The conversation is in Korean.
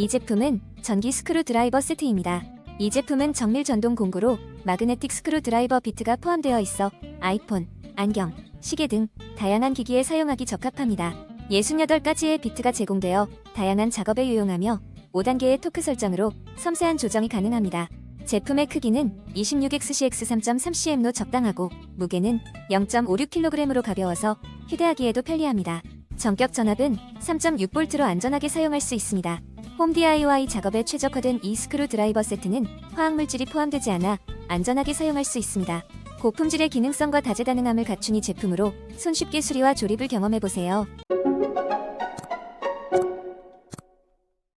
이 제품은 전기 스크루 드라이버 세트입니다. 이 제품은 정밀 전동 공구로 마그네틱 스크루 드라이버 비트가 포함되어 있어 아이폰, 안경, 시계 등 다양한 기기에 사용하기 적합합니다. 68가지의 비트가 제공되어 다양한 작업에 유용하며 5단계의 토크 설정으로 섬세한 조정이 가능합니다. 제품의 크기는 26xcx 3.3cm로 적당하고 무게는 0.56kg으로 가벼워서 휴대하기에도 편리합니다. 전격 전압은 3.6V로 안전하게 사용할 수 있습니다. 홈 DIY 작업에 최적화된 이 스크루 드라이버 세트는 화학물질이 포함되지 않아 안전하게 사용할 수 있습니다. 고품질의 기능성과 다재다능함을 갖춘 이 제품으로 손쉽게 수리와 조립을 경험해보세요.